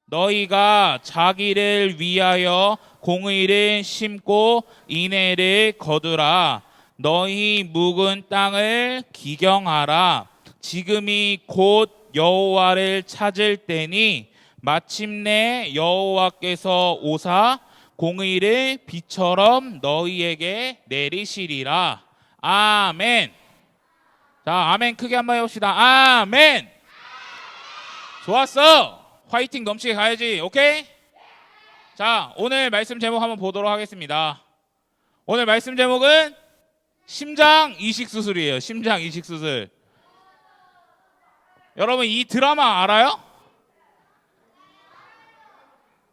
너희가 자기를 위하여 공의를 심고 인애를 거두라. 너희 묵은 땅을 기경하라. 지금이 곧 여호와를 찾을 때니 마침내 여호와께서 오사 공의를 비처럼 너희에게 내리시리라. 아멘. 자, 아멘 크게 한번 해봅시다. 아멘. 좋았어. 화이팅 넘치게 가야지. 오케이? 자, 오늘 말씀 제목 한번 보도록 하겠습니다. 오늘 말씀 제목은 심장 이식 수술이에요. 심장 이식 수술. 여러분 이 드라마 알아요?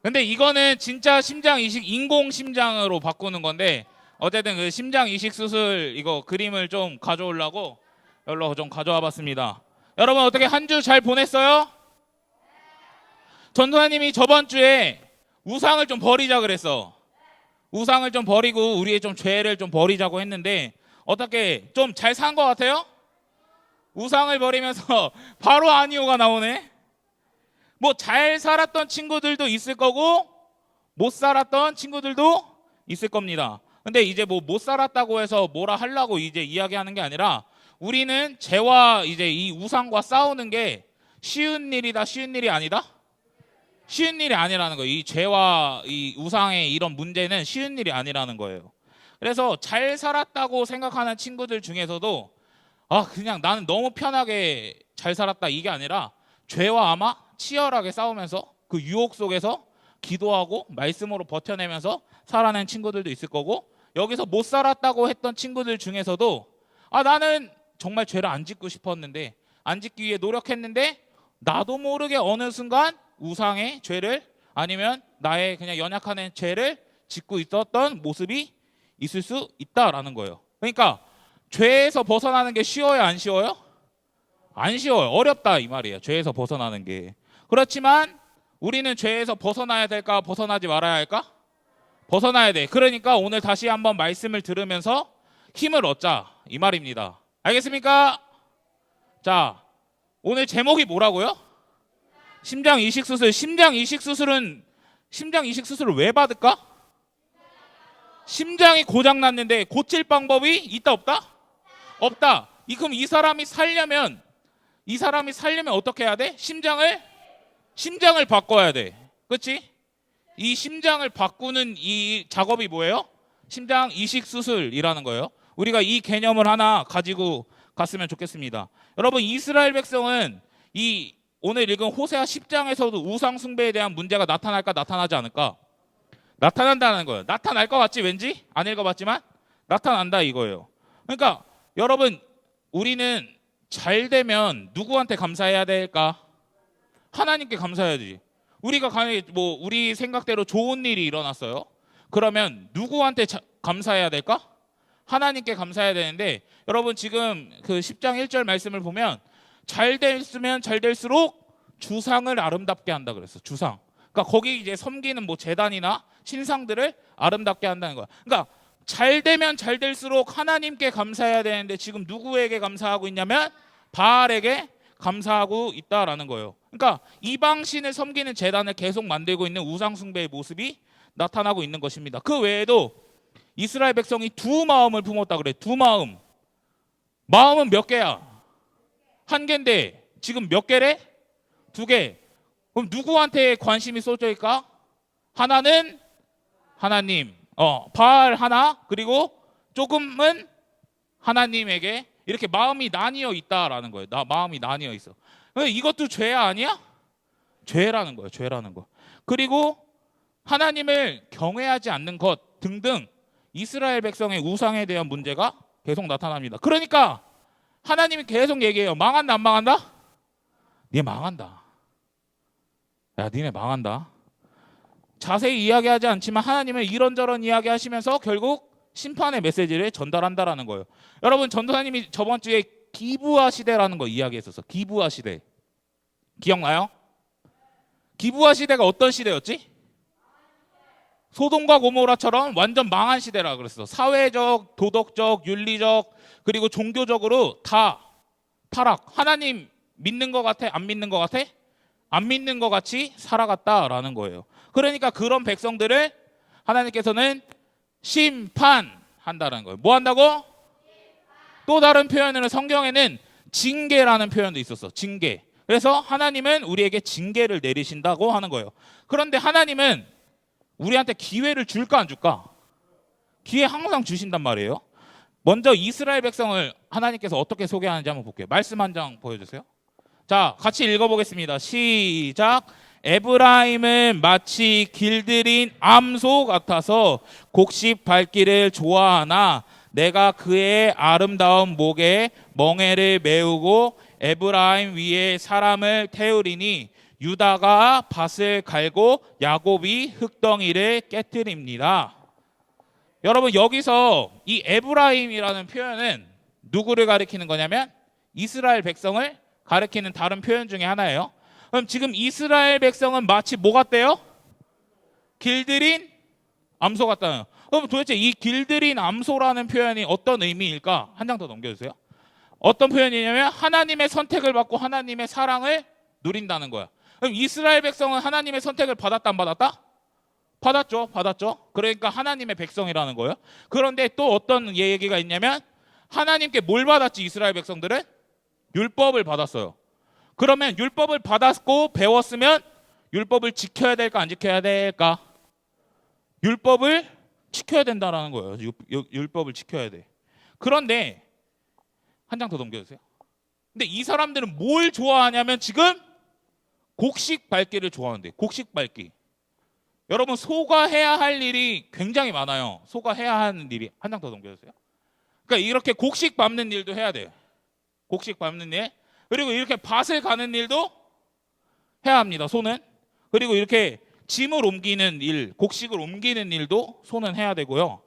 근데 이거는 진짜 심장 이식, 인공 심장으로 바꾸는 건데, 어쨌든 그 심장 이식 수술 이거 그림을 좀 가져오려고 여기로 좀 가져와 봤습니다. 여러분 어떻게 한 주 잘 보냈어요? 전도사님이 저번 주에 우상을 좀 버리자 그랬어. 우상을 좀 버리고 우리의 좀 죄를 좀 버리자고 했는데, 어떻게 좀 잘 산 것 같아요? 우상을 버리면서 바로 아니오가 나오네. 뭐 잘 살았던 친구들도 있을 거고 못 살았던 친구들도 있을 겁니다. 근데 이제 뭐 못 살았다고 해서 뭐라 하려고 이제 이야기하는 게 아니라, 우리는 죄와 이제 이 우상과 싸우는 게 쉬운 일이다, 쉬운 일이 아니다? 쉬운 일이 아니라는 거예요. 이 죄와 이 우상의 이런 문제는 쉬운 일이 아니라는 거예요. 그래서 잘 살았다고 생각하는 친구들 중에서도 그냥 나는 너무 편하게 잘 살았다 이게 아니라, 죄와 아마 치열하게 싸우면서 그 유혹 속에서 기도하고 말씀으로 버텨내면서 살아낸 친구들도 있을 거고, 여기서 못 살았다고 했던 친구들 중에서도 나는 정말 죄를 안 짓고 싶었는데, 안 짓기 위해 노력했는데 나도 모르게 어느 순간 우상의 죄를, 아니면 나의 그냥 연약한 죄를 짓고 있었던 모습이 있을 수 있다라는 거예요. 그러니까 죄에서 벗어나는 게 쉬워요, 안 쉬워요? 안 쉬워요. 어렵다 이 말이에요. 죄에서 벗어나는 게. 그렇지만 우리는 죄에서 벗어나야 될까, 벗어나지 말아야 할까? 벗어나야 돼. 그러니까 오늘 다시 한번 말씀을 들으면서 힘을 얻자 이 말입니다. 알겠습니까? 자, 오늘 제목이 뭐라고요? 심장 이식 수술. 심장 이식 수술을 왜 받을까? 심장이 고장 났는데 고칠 방법이 있다 없다? 없다. 그럼 이 사람이 살려면 어떻게 해야 돼? 심장을 바꿔야 돼. 그렇지? 이 심장을 바꾸는 이 작업이 뭐예요? 심장 이식 수술이라는 거예요. 우리가 이 개념을 하나 가지고 갔으면 좋겠습니다. 여러분, 이스라엘 백성은 이 오늘 읽은 호세아 10장에서도 우상 숭배에 대한 문제가 나타날까, 나타나지 않을까? 나타난다는 거예요. 나타날 것 같지 왠지? 안 읽어봤지만 나타난다 이거예요. 그러니까 여러분, 우리는 잘 되면 누구한테 감사해야 될까? 하나님께 감사해야지. 우리가 우리 생각대로 좋은 일이 일어났어요. 그러면 누구한테 감사해야 될까? 하나님께 감사해야 되는데, 여러분 지금 그 10장 1절 말씀을 보면 잘 됐으면 잘 될수록 주상을 아름답게 한다 그랬어. 주상. 그러니까 거기 이제 섬기는 뭐 제단이나 신상들을 아름답게 한다는 거야. 그러니까 잘 되면 잘 될수록 하나님께 감사해야 되는데, 지금 누구에게 감사하고 있냐면 바알에게 감사하고 있다라는 거예요. 그러니까 이방신을 섬기는 제단을 계속 만들고 있는 우상 숭배의 모습이 나타나고 있는 것입니다. 그 외에도 이스라엘 백성이 두 마음을 품었다 그래. 두 마음. 마음은 몇 개야? 한 개인데 지금 몇 개래? 두 개. 그럼 누구한테 관심이 쏠져 있을까? 하나는 하나님, 바알 하나, 그리고 조금은 하나님에게, 이렇게 마음이 나뉘어 있다라는 거예요. 마음이 나뉘어 있어. 이것도 죄야 아니야? 죄라는 거예요. 죄라는 거. 그리고 하나님을 경외하지 않는 것 등등 이스라엘 백성의 우상에 대한 문제가 계속 나타납니다. 그러니까 하나님이 계속 얘기해요. 망한다 안 망한다? 니네 망한다. 야, 니네 망한다. 자세히 이야기하지 않지만 하나님은 이런저런 이야기하시면서 결국 심판의 메시지를 전달한다라는 거예요. 여러분, 전도사님이 저번 주에 기브아 시대라는 거 이야기했었어. 기브아 시대. 기억나요? 기브아 시대가 어떤 시대였지? 소돔과 고모라처럼 완전 망한 시대라 그랬어. 사회적, 도덕적, 윤리적, 그리고 종교적으로 다 타락. 하나님 믿는 것 같아? 안 믿는 것 같아? 안 믿는 것 같이 살아갔다라는 거예요. 그러니까 그런 백성들을 하나님께서는 심판한다는 거예요. 뭐 한다고? 또 다른 표현으로 성경에는 징계라는 표현도 있었어. 징계. 그래서 하나님은 우리에게 징계를 내리신다고 하는 거예요. 그런데 하나님은 우리한테 기회를 줄까 안 줄까? 기회 항상 주신단 말이에요. 먼저 이스라엘 백성을 하나님께서 어떻게 소개하는지 한번 볼게요. 말씀 한 장 보여주세요. 자, 같이 읽어보겠습니다. 시작. 에브라임은 마치 길들인 암소 같아서 곡식 밟기를 좋아하나 내가 그의 아름다운 목에 멍에를 메우고 에브라임 위에 사람을 태우리니 유다가 밭을 갈고 야곱이 흙덩이를 깨뜨립니다. 여러분, 여기서 이 에브라임이라는 표현은 누구를 가리키는 거냐면 이스라엘 백성을 가리키는 다른 표현 중에 하나예요. 그럼 지금 이스라엘 백성은 마치 뭐 같대요? 길들인 암소 같다는. 그럼 도대체 이 길들인 암소라는 표현이 어떤 의미일까? 한 장 더 넘겨주세요. 어떤 표현이냐면 하나님의 선택을 받고 하나님의 사랑을 누린다는 거야. 그럼 이스라엘 백성은 하나님의 선택을 받았다 안 받았다? 받았죠. 받았죠. 그러니까 하나님의 백성이라는 거예요. 그런데 또 어떤 얘기가 있냐면 하나님께 뭘 받았지? 이스라엘 백성들은 율법을 받았어요. 그러면 율법을 받았고 배웠으면 율법을 지켜야 될까 안 지켜야 될까? 율법을 지켜야 된다는 거예요. 율법을 지켜야 돼. 그런데 한 장 더 넘겨주세요. 근데 이 사람들은 뭘 좋아하냐면 지금 곡식 밟기를 좋아하는데, 곡식 밟기. 여러분, 소가 해야 할 일이 굉장히 많아요. 소가 해야 하는 일이. 한 장 더 넘겨주세요. 그러니까 이렇게 곡식 밟는 일도 해야 돼요. 곡식 밟는 일. 그리고 이렇게 밭을 가는 일도 해야 합니다. 소는. 그리고 이렇게 짐을 옮기는 일, 곡식을 옮기는 일도 소는 해야 되고요.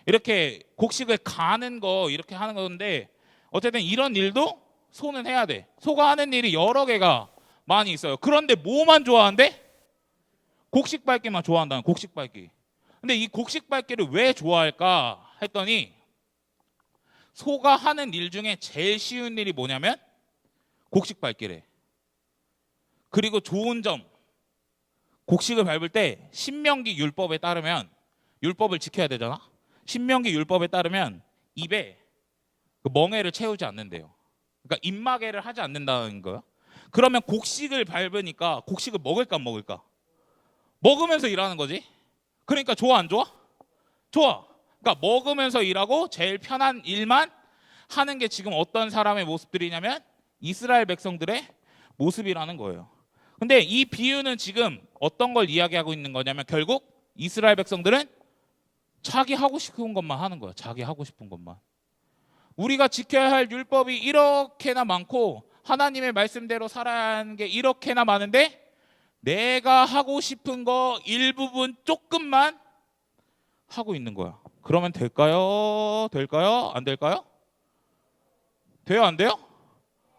이렇게 곡식을 가는 거 이렇게 하는 건데 어쨌든 이런 일도 소는 해야 돼. 소가 하는 일이 여러 개가 많이 있어요. 그런데 뭐만 좋아한대? 곡식 밟기만 좋아한다는, 곡식 밟기. 근데 이 곡식 밟기를 왜 좋아할까 했더니 소가 하는 일 중에 제일 쉬운 일이 뭐냐면 곡식 밟기래. 그리고 좋은 점, 곡식을 밟을 때 신명기 율법에 따르면, 율법을 지켜야 되잖아. 신명기 율법에 따르면 입에 그 멍에를 채우지 않는데요. 그러니까 입마개를 하지 않는다는 거예요. 그러면 곡식을 밟으니까 곡식을 먹을까 안 먹을까? 먹으면서 일하는 거지. 그러니까 좋아 안 좋아? 좋아. 그러니까 먹으면서 일하고 제일 편한 일만 하는 게 지금 어떤 사람의 모습들이냐면 이스라엘 백성들의 모습이라는 거예요. 근데 이 비유는 지금 어떤 걸 이야기하고 있는 거냐면 결국 이스라엘 백성들은 자기 하고 싶은 것만 하는 거야. 자기 하고 싶은 것만. 우리가 지켜야 할 율법이 이렇게나 많고 하나님의 말씀대로 살아야 하는 게 이렇게나 많은데 내가 하고 싶은 거 일부분 조금만 하고 있는 거야. 그러면 될까요? 될까요? 안 될까요? 돼요? 안 돼요?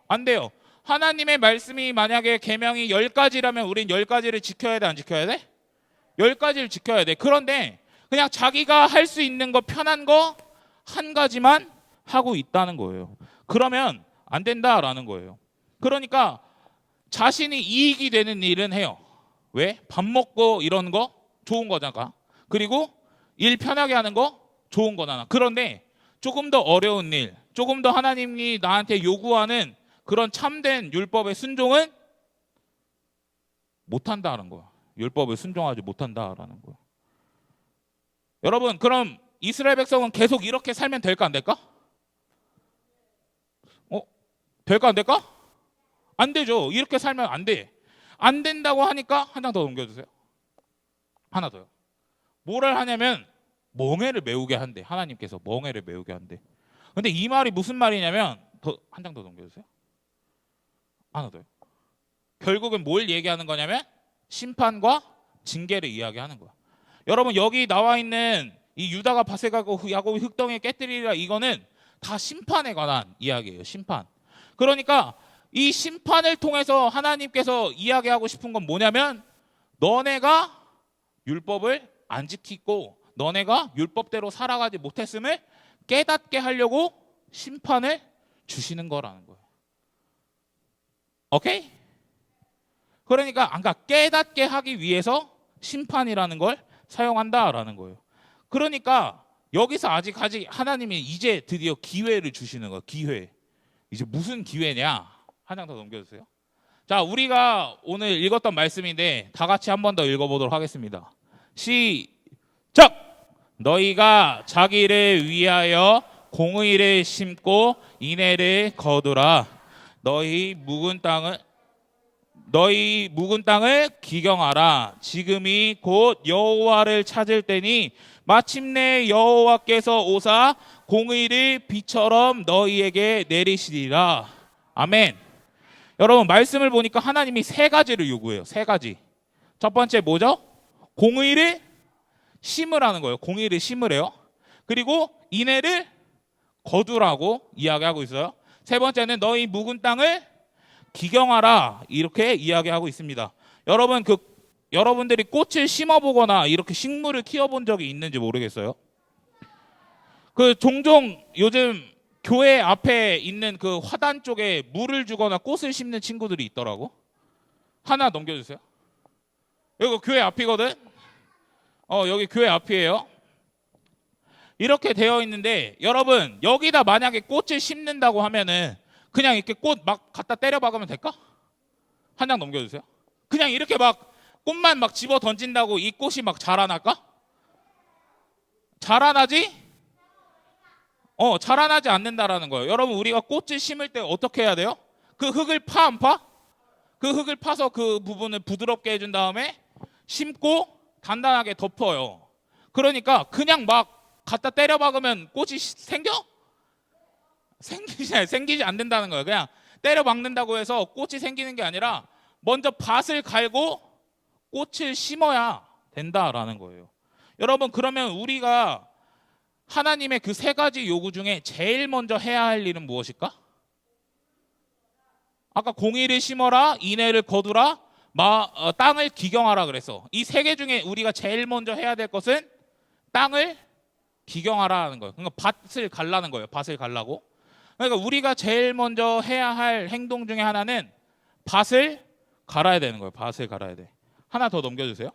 안 돼요. 하나님의 말씀이 만약에 계명이 10가지라면 우린 10가지를 지켜야 돼? 안 지켜야 돼? 10가지를 지켜야 돼. 그런데 그냥 자기가 할 수 있는 거, 편한 거 한 가지만 하고 있다는 거예요. 그러면 안 된다라는 거예요. 그러니까 자신이 이익이 되는 일은 해요. 왜? 밥 먹고 이런 거 좋은 거잖아. 그리고 일 편하게 하는 거 좋은 거잖아. 그런데 조금 더 어려운 일, 조금 더 하나님이 나한테 요구하는 그런 참된 율법의 순종은 못한다는 거야. 율법을 순종하지 못한다라는 거야. 여러분, 그럼 이스라엘 백성은 계속 이렇게 살면 될까 안 될까? 될까 안 될까? 안 되죠. 이렇게 살면 안 돼. 안 된다고 하니까 한 장 더 넘겨주세요. 하나 더요. 뭐를 하냐면 멍에를 메우게 한대. 하나님께서 멍에를 메우게 한대. 근데 이 말이 무슨 말이냐면 한 장 더 넘겨주세요. 하나 더요. 결국은 뭘 얘기하는 거냐면 심판과 징계를 이야기하는 거야. 여러분, 여기 나와 있는 이 유다가 밭에 가고 야곱이 흙덩이에 깨뜨리리라, 이거는 다 심판에 관한 이야기예요. 심판. 그러니까 이 심판을 통해서 하나님께서 이야기하고 싶은 건 뭐냐면 너네가 율법을 안 지키고 너네가 율법대로 살아가지 못했음을 깨닫게 하려고 심판을 주시는 거라는 거예요. 오케이? 그러니까 깨닫게 하기 위해서 심판이라는 걸 사용한다라는 거예요. 그러니까 여기서 아직 하나님이 이제 드디어 기회를 주시는 거예요. 기회. 이제 무슨 기회냐? 한 장 더 넘겨주세요. 자, 우리가 오늘 읽었던 말씀인데 다 같이 한 번 더 읽어보도록 하겠습니다. 시작! 너희가 자기를 위하여 공의를 심고 인애를 거두라. 너희 묵은 땅을 기경하라. 지금이 곧 여호와를 찾을 때니 마침내 여호와께서 오사 공의를 비처럼 너희에게 내리시리라. 아멘. 여러분, 말씀을 보니까 하나님이 세 가지를 요구해요. 세 가지. 첫 번째 뭐죠? 공의를 심으라는 거예요. 공의를 심으래요. 그리고 인애를 거두라고 이야기하고 있어요. 세 번째는 너희 묵은 땅을 기경하라, 이렇게 이야기하고 있습니다. 여러분, 여러분들이 꽃을 심어보거나 이렇게 식물을 키워본 적이 있는지 모르겠어요. 종종 요즘 교회 앞에 있는 그 화단 쪽에 물을 주거나 꽃을 심는 친구들이 있더라고. 하나 넘겨주세요. 여기 교회 앞이거든. 여기 교회 앞이에요. 이렇게 되어 있는데, 여러분, 여기다 만약에 꽃을 심는다고 하면은 그냥 이렇게 꽃 막 갖다 때려 박으면 될까? 한 장 넘겨주세요. 그냥 이렇게 막 꽃만 막 집어 던진다고 이 꽃이 막 자라날까? 자라나지? 자라나지 않는다라는 거예요. 여러분, 우리가 꽃을 심을 때 어떻게 해야 돼요? 그 흙을 파, 안 파? 그 흙을 파서 그 부분을 부드럽게 해준 다음에 심고 단단하게 덮어요. 그러니까 그냥 막 갖다 때려 박으면 꽃이 생겨? 생기지 않는다는 거예요. 그냥 때려 박는다고 해서 꽃이 생기는 게 아니라 먼저 밭을 갈고 꽃을 심어야 된다라는 거예요. 여러분, 그러면 우리가 하나님의 그 세 가지 요구 중에 제일 먼저 해야 할 일은 무엇일까? 아까 공의를 심어라, 인애를 거두라, 땅을 기경하라 그래서 이 세 개 중에 우리가 제일 먼저 해야 될 것은 땅을 기경하라는 거예요. 그러니까 밭을 갈라는 거예요. 밭을 갈라고. 그러니까 우리가 제일 먼저 해야 할 행동 중에 하나는 밭을 갈아야 되는 거예요. 밭을 갈아야 돼. 하나 더 넘겨주세요.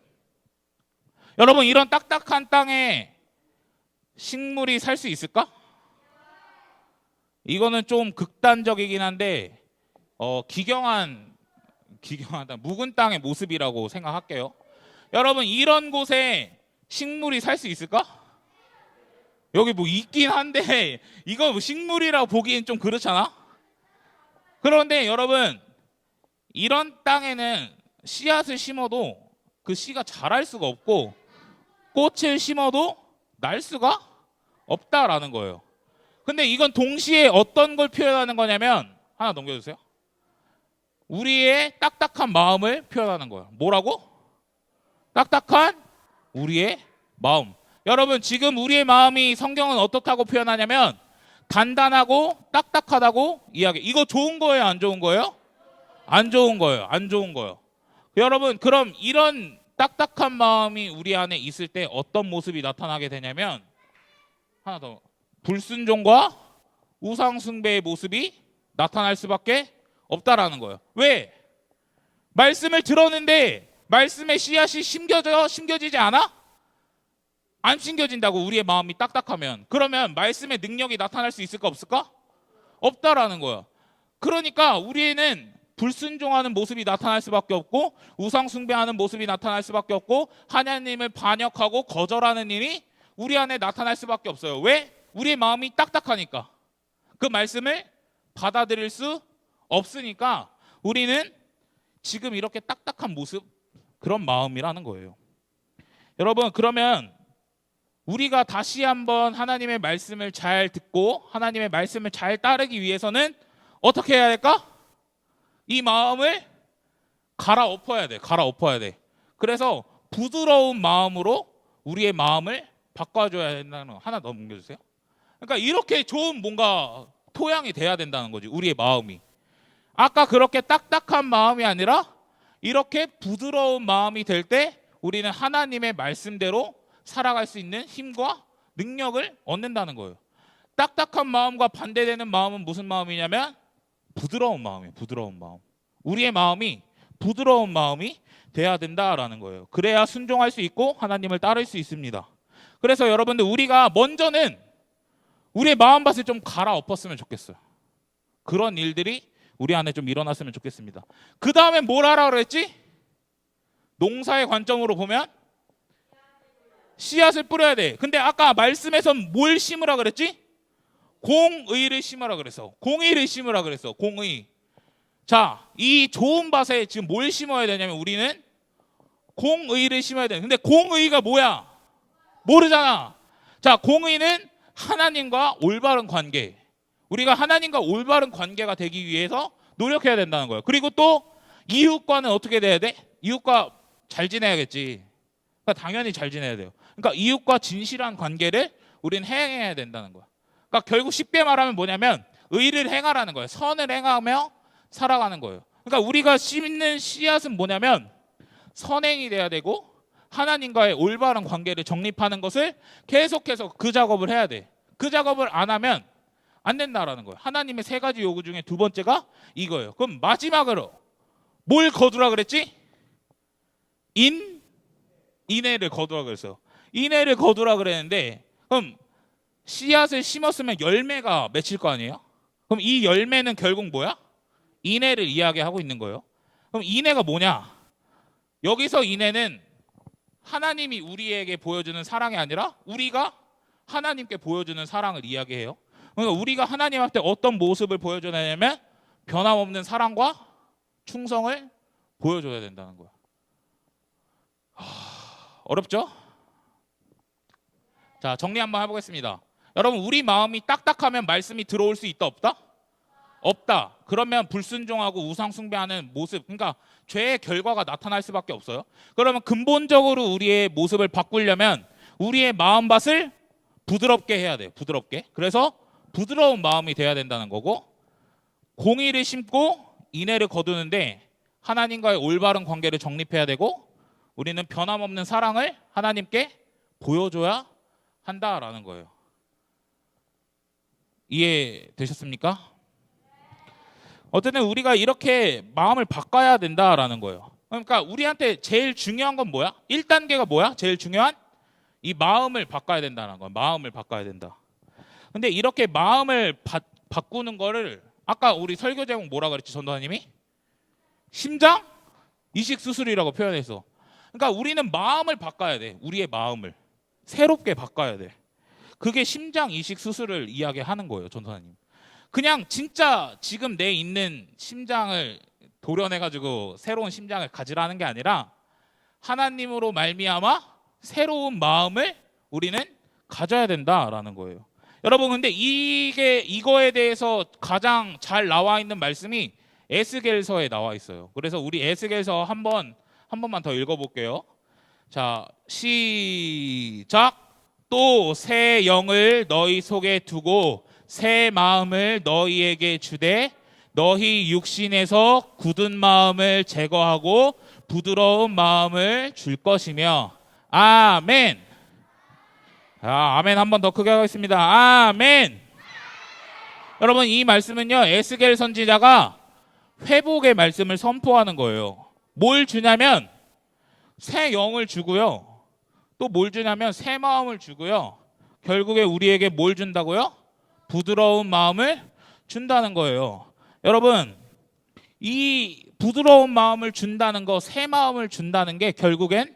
여러분, 이런 딱딱한 땅에 식물이 살 수 있을까? 이거는 좀 극단적이긴 한데 기경하다 묵은 땅의 모습이라고 생각할게요. 여러분, 이런 곳에 식물이 살 수 있을까? 여기 뭐 있긴 한데 이거 뭐 식물이라고 보기엔 좀 그렇잖아. 그런데 여러분, 이런 땅에는 씨앗을 심어도 그 씨가 자랄 수가 없고 꽃을 심어도 날 수가 없다라는 거예요. 근데 이건 동시에 어떤 걸 표현하는 거냐면, 하나 넘겨주세요. 우리의 딱딱한 마음을 표현하는 거예요. 뭐라고? 딱딱한 우리의 마음. 여러분, 지금 우리의 마음이 성경은 어떻다고 표현하냐면 단단하고 딱딱하다고 이야기. 이거 좋은 거예요, 안 좋은 거예요? 안 좋은 거예요. 안 좋은 거예요. 여러분, 그럼 이런 딱딱한 마음이 우리 안에 있을 때 어떤 모습이 나타나게 되냐면, 하나 더, 불순종과 우상숭배의 모습이 나타날 수밖에 없다라는 거예요. 왜? 말씀을 들었는데 말씀의 씨앗이 심겨지지 않아? 안 심겨진다고. 우리의 마음이 딱딱하면. 그러면 말씀의 능력이 나타날 수 있을까 없을까? 없다라는 거야. 그러니까 우리는 불순종하는 모습이 나타날 수밖에 없고 우상 숭배하는 모습이 나타날 수밖에 없고 하나님을 반역하고 거절하는 일이 우리 안에 나타날 수밖에 없어요. 왜? 우리의 마음이 딱딱하니까. 그 말씀을 받아들일 수 없으니까 우리는 지금 이렇게 딱딱한 모습, 그런 마음이라는 거예요. 여러분, 그러면 우리가 다시 한번 하나님의 말씀을 잘 듣고 하나님의 말씀을 잘 따르기 위해서는 어떻게 해야 될까? 이 마음을 갈아엎어야 돼. 갈아엎어야 돼. 그래서 부드러운 마음으로 우리의 마음을 바꿔줘야 된다는 거. 하나 더 넘겨주세요. 그러니까 이렇게 좋은 뭔가 토양이 돼야 된다는 거지, 우리의 마음이. 아까 그렇게 딱딱한 마음이 아니라 이렇게 부드러운 마음이 될 때 우리는 하나님의 말씀대로 살아갈 수 있는 힘과 능력을 얻는다는 거예요. 딱딱한 마음과 반대되는 마음은 무슨 마음이냐면 부드러운 마음이에요. 부드러운 마음. 우리의 마음이 부드러운 마음이 돼야 된다라는 거예요. 그래야 순종할 수 있고 하나님을 따를 수 있습니다. 그래서 여러분들 우리가 먼저는 우리의 마음밭을 좀 갈아엎었으면 좋겠어요. 그런 일들이 우리 안에 좀 일어났으면 좋겠습니다. 그 다음에 뭘 하라 그랬지? 농사의 관점으로 보면 씨앗을 뿌려야 돼. 근데 아까 말씀에서 뭘 심으라 그랬지? 공의를 심으라 그랬어. 공의를 심으라 그랬어. 공의. 자, 이 좋은 밭에 지금 뭘 심어야 되냐면 우리는 공의를 심어야 돼. 근데 공의가 뭐야? 모르잖아. 자, 공의는 하나님과 올바른 관계. 우리가 하나님과 올바른 관계가 되기 위해서 노력해야 된다는 거예요. 그리고 또 이웃과는 어떻게 돼야 돼? 이웃과 잘 지내야겠지. 그러니까 당연히 잘 지내야 돼요. 그러니까 이웃과 진실한 관계를 우리는 행해야 된다는 거야. 그러니까 결국 쉽게 말하면 뭐냐면 의를 행하라는 거예요. 선을 행하며 살아가는 거예요. 그러니까 우리가 심는 씨앗은 뭐냐면 선행이 돼야 되고 하나님과의 올바른 관계를 정립하는 것을 계속해서 그 작업을 해야 돼. 그 작업을 안 하면 안 된다라는 거예요. 하나님의 세 가지 요구 중에 두 번째가 이거예요. 그럼 마지막으로 뭘 거두라 그랬지? 인애를 거두라 그랬어요. 인애를 거두라 그랬는데 그럼 씨앗을 심었으면 열매가 맺힐 거 아니에요? 그럼 이 열매는 결국 뭐야? 인애를 이야기하고 있는 거예요. 그럼 인애가 뭐냐? 여기서 인애는 하나님이 우리에게 보여주는 사랑이 아니라 우리가 하나님께 보여주는 사랑을 이야기해요. 그러니까 우리가 하나님한테 어떤 모습을 보여줘야 되냐면 변함없는 사랑과 충성을 보여줘야 된다는 거야. 어렵죠? 자, 정리 한번 해보겠습니다. 여러분, 우리 마음이 딱딱하면 말씀이 들어올 수 있다 없다? 없다. 그러면 불순종하고 우상 숭배하는 모습, 그러니까 죄의 결과가 나타날 수밖에 없어요. 그러면 근본적으로 우리의 모습을 바꾸려면 우리의 마음밭을 부드럽게 해야 돼요. 부드럽게. 그래서 부드러운 마음이 돼야 된다는 거고, 공의를 심고 인애를 거두는데 하나님과의 올바른 관계를 정립해야 되고, 우리는 변함없는 사랑을 하나님께 보여줘야 한다라는 거예요. 이해되셨습니까? 어쨌든 우리가 이렇게 마음을 바꿔야 된다라는 거예요. 그러니까 우리한테 제일 중요한 건 뭐야? 1단계가 뭐야? 제일 중요한? 이 마음을 바꿔야 된다는 거예요. 마음을 바꿔야 된다. 근데 이렇게 마음을 바꾸는 거를 아까 우리 설교 제목 뭐라 그랬지, 전도사님이? 심장 이식 수술이라고 표현해서. 그러니까 우리는 마음을 바꿔야 돼. 우리의 마음을 새롭게 바꿔야 돼. 그게 심장 이식 수술을 이야기하는 거예요, 전도사님. 그냥 진짜 지금 내 있는 심장을 도려내가지고 새로운 심장을 가지라는 게 아니라 하나님으로 말미암아 새로운 마음을 우리는 가져야 된다라는 거예요. 여러분, 근데 이거에 대해서 가장 잘 나와 있는 말씀이 에스겔서에 나와 있어요. 그래서 우리 에스겔서 한 번만 더 읽어볼게요. 자, 시작. 또 새 영을 너희 속에 두고 새 마음을 너희에게 주되 너희 육신에서 굳은 마음을 제거하고 부드러운 마음을 줄 것이며. 아멘. 아멘 한 번 더 크게 하겠습니다. 아멘. 여러분, 이 말씀은요, 에스겔 선지자가 회복의 말씀을 선포하는 거예요. 뭘 주냐면 새 영을 주고요. 또 뭘 주냐면 새 마음을 주고요. 결국에 우리에게 뭘 준다고요? 부드러운 마음을 준다는 거예요. 여러분, 이 부드러운 마음을 준다는 거, 새 마음을 준다는 게 결국엔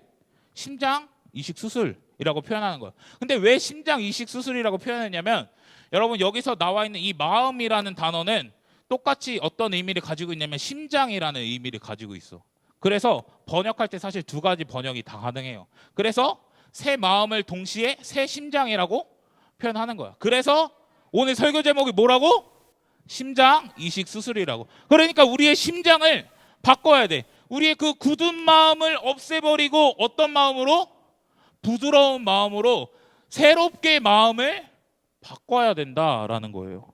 심장 이식 수술이라고 표현하는 거예요. 근데 왜 심장 이식 수술이라고 표현했냐면, 여러분, 여기서 나와 있는 이 마음이라는 단어는 똑같이 어떤 의미를 가지고 있냐면 심장이라는 의미를 가지고 있어. 그래서 번역할 때 사실 두 가지 번역이 다 가능해요. 그래서 새 마음을 동시에 새 심장이라고 표현하는 거야. 그래서 오늘 설교 제목이 뭐라고? 심장 이식 수술이라고. 그러니까 우리의 심장을 바꿔야 돼. 우리의 그 굳은 마음을 없애버리고 어떤 마음으로? 부드러운 마음으로 새롭게 마음을 바꿔야 된다라는 거예요.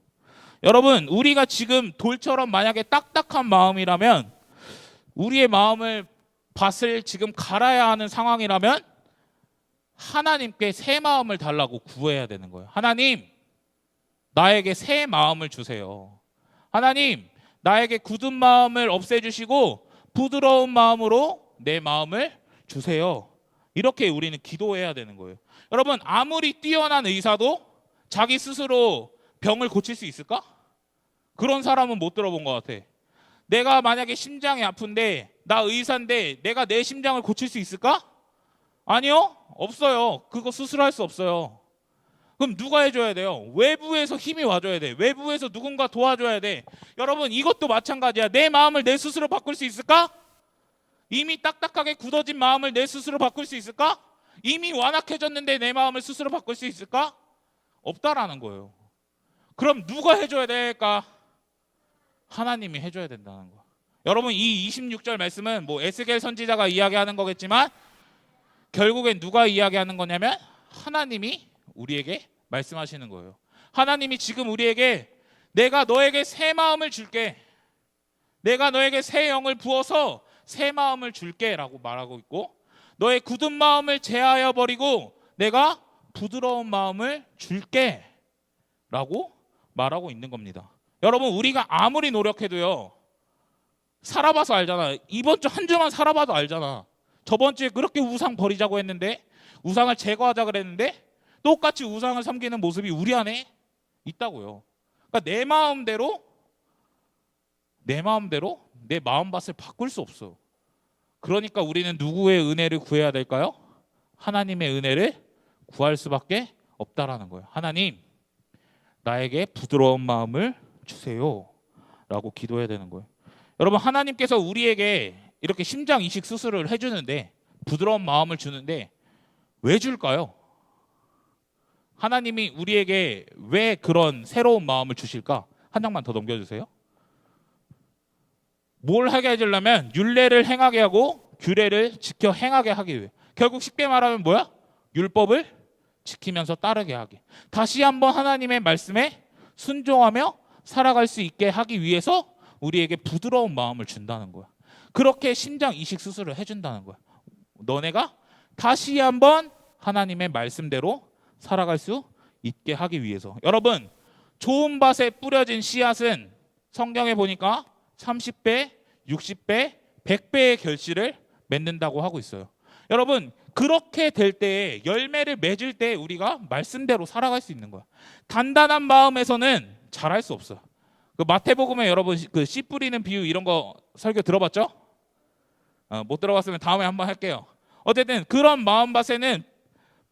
여러분, 우리가 지금 돌처럼 만약에 딱딱한 마음이라면, 우리의 마음을 밭을 지금 갈아야 하는 상황이라면 하나님께 새 마음을 달라고 구해야 되는 거예요. 하나님, 나에게 새 마음을 주세요. 하나님, 나에게 굳은 마음을 없애주시고 부드러운 마음으로 내 마음을 주세요. 이렇게 우리는 기도해야 되는 거예요. 여러분, 아무리 뛰어난 의사도 자기 스스로 병을 고칠 수 있을까? 그런 사람은 못 들어본 것 같아. 내가 만약에 심장이 아픈데 나 의사인데 내가 내 심장을 고칠 수 있을까? 아니요, 없어요. 그거 수술할 수 없어요. 그럼 누가 해줘야 돼요? 외부에서 힘이 와줘야 돼. 외부에서 누군가 도와줘야 돼. 여러분, 이것도 마찬가지야. 내 마음을 내 스스로 바꿀 수 있을까? 이미 딱딱하게 굳어진 마음을 내 스스로 바꿀 수 있을까? 이미 완악해졌는데 내 마음을 스스로 바꿀 수 있을까? 없다라는 거예요. 그럼 누가 해줘야 될까? 하나님이 해줘야 된다는 거야. 여러분, 이 26절 말씀은 뭐 에스겔 선지자가 이야기하는 거겠지만 결국엔 누가 이야기하는 거냐면 하나님이 우리에게 말씀하시는 거예요. 하나님이 지금 우리에게 내가 너에게 새 마음을 줄게, 내가 너에게 새 영을 부어서 새 마음을 줄게 라고 말하고 있고, 너의 굳은 마음을 제하여 버리고 내가 부드러운 마음을 줄게 라고 말하고 있는 겁니다. 여러분, 우리가 아무리 노력해도요, 살아봐서 알잖아. 이번 주 한 주만 살아봐도 알잖아. 저번 주에 그렇게 우상 버리자고 했는데, 우상을 제거하자 그랬는데 똑같이 우상을 섬기는 모습이 우리 안에 있다고요. 그러니까 내 마음대로 내 마음밭을 바꿀 수 없어. 그러니까 우리는 누구의 은혜를 구해야 될까요? 하나님의 은혜를 구할 수밖에 없다라는 거예요. 하나님, 나에게 부드러운 마음을 주세요 라고 기도해야 되는 거예요. 여러분, 하나님께서 우리에게 이렇게 심장 이식 수술을 해주는데, 부드러운 마음을 주는데 왜 줄까요? 하나님이 우리에게 왜 그런 새로운 마음을 주실까? 한 장만 더 넘겨주세요. 뭘 하게 해주려면 율례를 행하게 하고 규례를 지켜 행하게 하기 위해. 결국 쉽게 말하면 뭐야? 율법을 지키면서 따르게 하게. 다시 한번 하나님의 말씀에 순종하며 살아갈 수 있게 하기 위해서 우리에게 부드러운 마음을 준다는 거야. 그렇게 심장 이식 수술을 해준다는 거야. 너네가 다시 한번 하나님의 말씀대로 살아갈 수 있게 하기 위해서. 여러분, 좋은 밭에 뿌려진 씨앗은 성경에 보니까 30배, 60배, 100배의 결실을 맺는다고 하고 있어요. 여러분, 그렇게 될 때에 열매를 맺을 때 우리가 말씀대로 살아갈 수 있는 거야. 단단한 마음에서는 잘할 수 없어요. 그 마태복음에 여러분 그 씨 뿌리는 비유 이런 거 설교 들어봤죠? 못 들어봤으면 다음에 한번 할게요. 어쨌든 그런 마음밭에는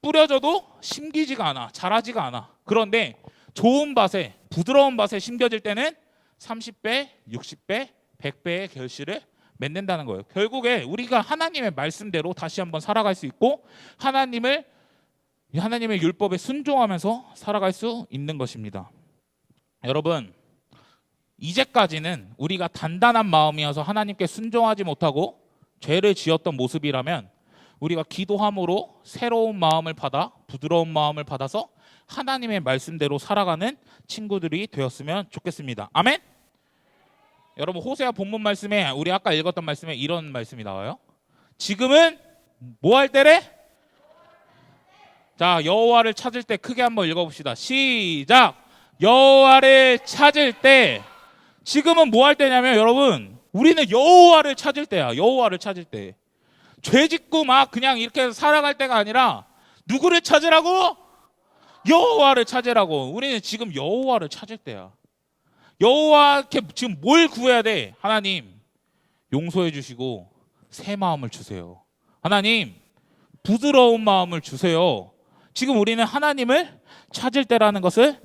뿌려져도 심기지가 않아, 자라지가 않아. 그런데 좋은 밭에, 부드러운 밭에 심겨질 때는 30배, 60배, 100배의 결실을 맺는다는 거예요. 결국에 우리가 하나님의 말씀대로 다시 한번 살아갈 수 있고, 하나님의 율법에 순종하면서 살아갈 수 있는 것입니다. 여러분, 이제까지는 우리가 단단한 마음이어서 하나님께 순종하지 못하고 죄를 지었던 모습이라면, 우리가 기도함으로 새로운 마음을 받아, 부드러운 마음을 받아서 하나님의 말씀대로 살아가는 친구들이 되었으면 좋겠습니다. 아멘? 여러분, 호세아 본문 말씀에, 우리 아까 읽었던 말씀에 이런 말씀이 나와요. 지금은 뭐 할 때래? 자, 여호와를 찾을 때 크게 한번 읽어봅시다. 시작! 여호와를 찾을 때. 지금은 뭐 할 때냐면, 여러분, 우리는 여호와를 찾을 때야. 여호와를 찾을 때. 죄 짓고 막 그냥 이렇게 살아갈 때가 아니라 누구를 찾으라고? 여호와를 찾으라고. 우리는 지금 여호와를 찾을 때야. 여호와께 지금 뭘 구해야 돼? 하나님, 용서해 주시고 새 마음을 주세요. 하나님, 부드러운 마음을 주세요. 지금 우리는 하나님을 찾을 때라는 것을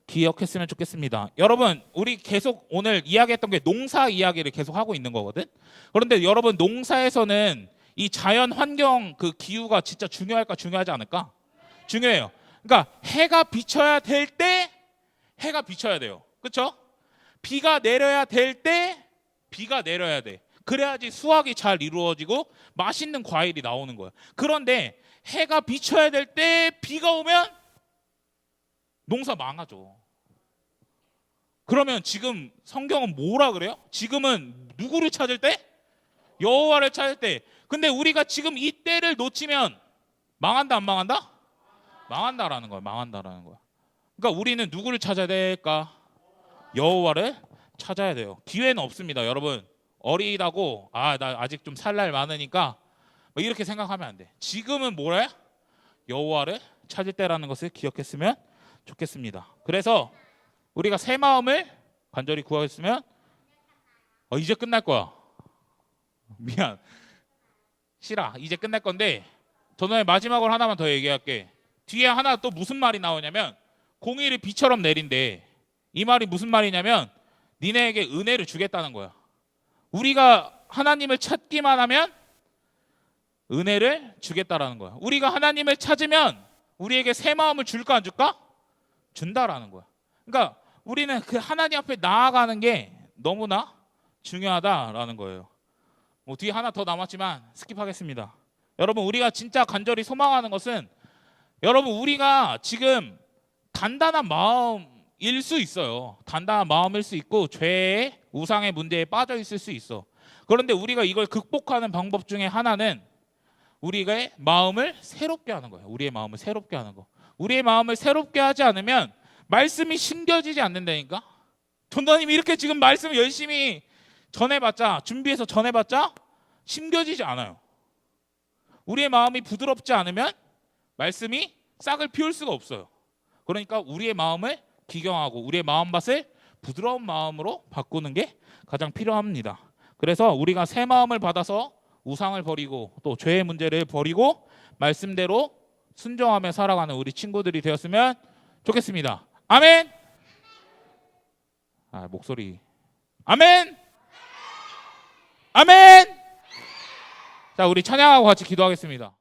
기억했으면 좋겠습니다. 여러분, 우리 계속 오늘 이야기했던 게 농사 이야기를 계속 하고 있는 거거든. 그런데 여러분, 농사에서는 이 자연 환경, 그 기후가 진짜 중요할까, 중요하지 않을까? 중요해요. 그러니까 해가 비쳐야 될 때 해가 비쳐야 돼요. 그렇죠? 비가 내려야 될 때 비가 내려야 돼. 그래야지 수확이 잘 이루어지고 맛있는 과일이 나오는 거예요. 그런데 해가 비쳐야 될 때 비가 오면 농사 망하죠. 그러면 지금 성경은 뭐라 그래요? 지금은 누구를 찾을 때? 여호와를 찾을 때. 근데 우리가 지금 이 때를 놓치면 망한다, 안 망한다? 망한다라는 거야. 망한다라는 거야. 그러니까 우리는 누구를 찾아야 될까? 여호와를 찾아야 돼요. 기회는 없습니다, 여러분. 어리다고 나 아직 좀 살 날 많으니까 뭐 이렇게 생각하면 안 돼. 지금은 뭐래? 여호와를 찾을 때라는 것을 기억했으면 좋겠습니다. 그래서 우리가 새 마음을 간절히 구하겠으면 이제 끝날 거야. 미안. 싫어. 이제 끝날 건데 저번에 마지막으로 하나만 더 얘기할게. 뒤에 하나 또 무슨 말이 나오냐면 공의를 비처럼 내린대. 이 말이 무슨 말이냐면 니네에게 은혜를 주겠다는 거야. 우리가 하나님을 찾기만 하면 은혜를 주겠다라는 거야. 우리가 하나님을 찾으면 우리에게 새 마음을 줄까 안 줄까? 준다라는 거야. 그러니까 우리는 그 하나님 앞에 나아가는 게 너무나 중요하다라는 거예요. 뭐 뒤에 하나 더 남았지만 스킵하겠습니다. 여러분 우리가 진짜 간절히 소망하는 것은 여러분 우리가 지금 단단한 마음일 수 있어요. 단단한 마음일 수 있고 죄의 우상의 문제에 빠져 있을 수 있어. 그런데 우리가 이걸 극복하는 방법 중에 하나는 우리의 마음을 새롭게 하는 거예요. 우리의 마음을 새롭게 하는 거. 우리의 마음을 새롭게 하지 않으면 말씀이 심겨지지 않는다니까. 전도사님이 이렇게 지금 말씀을 열심히 전해봤자 준비해서 전해봤자 심겨지지 않아요. 우리의 마음이 부드럽지 않으면 말씀이 싹을 피울 수가 없어요. 그러니까 우리의 마음을 기경하고 우리의 마음밭을 부드러운 마음으로 바꾸는 게 가장 필요합니다. 그래서 우리가 새 마음을 받아서 우상을 버리고 또 죄의 문제를 버리고 말씀대로 순종하며 살아가는 우리 친구들이 되었으면 좋겠습니다. 아멘. 목소리. 아멘. 아멘. 자, 우리 찬양하고 같이 기도하겠습니다.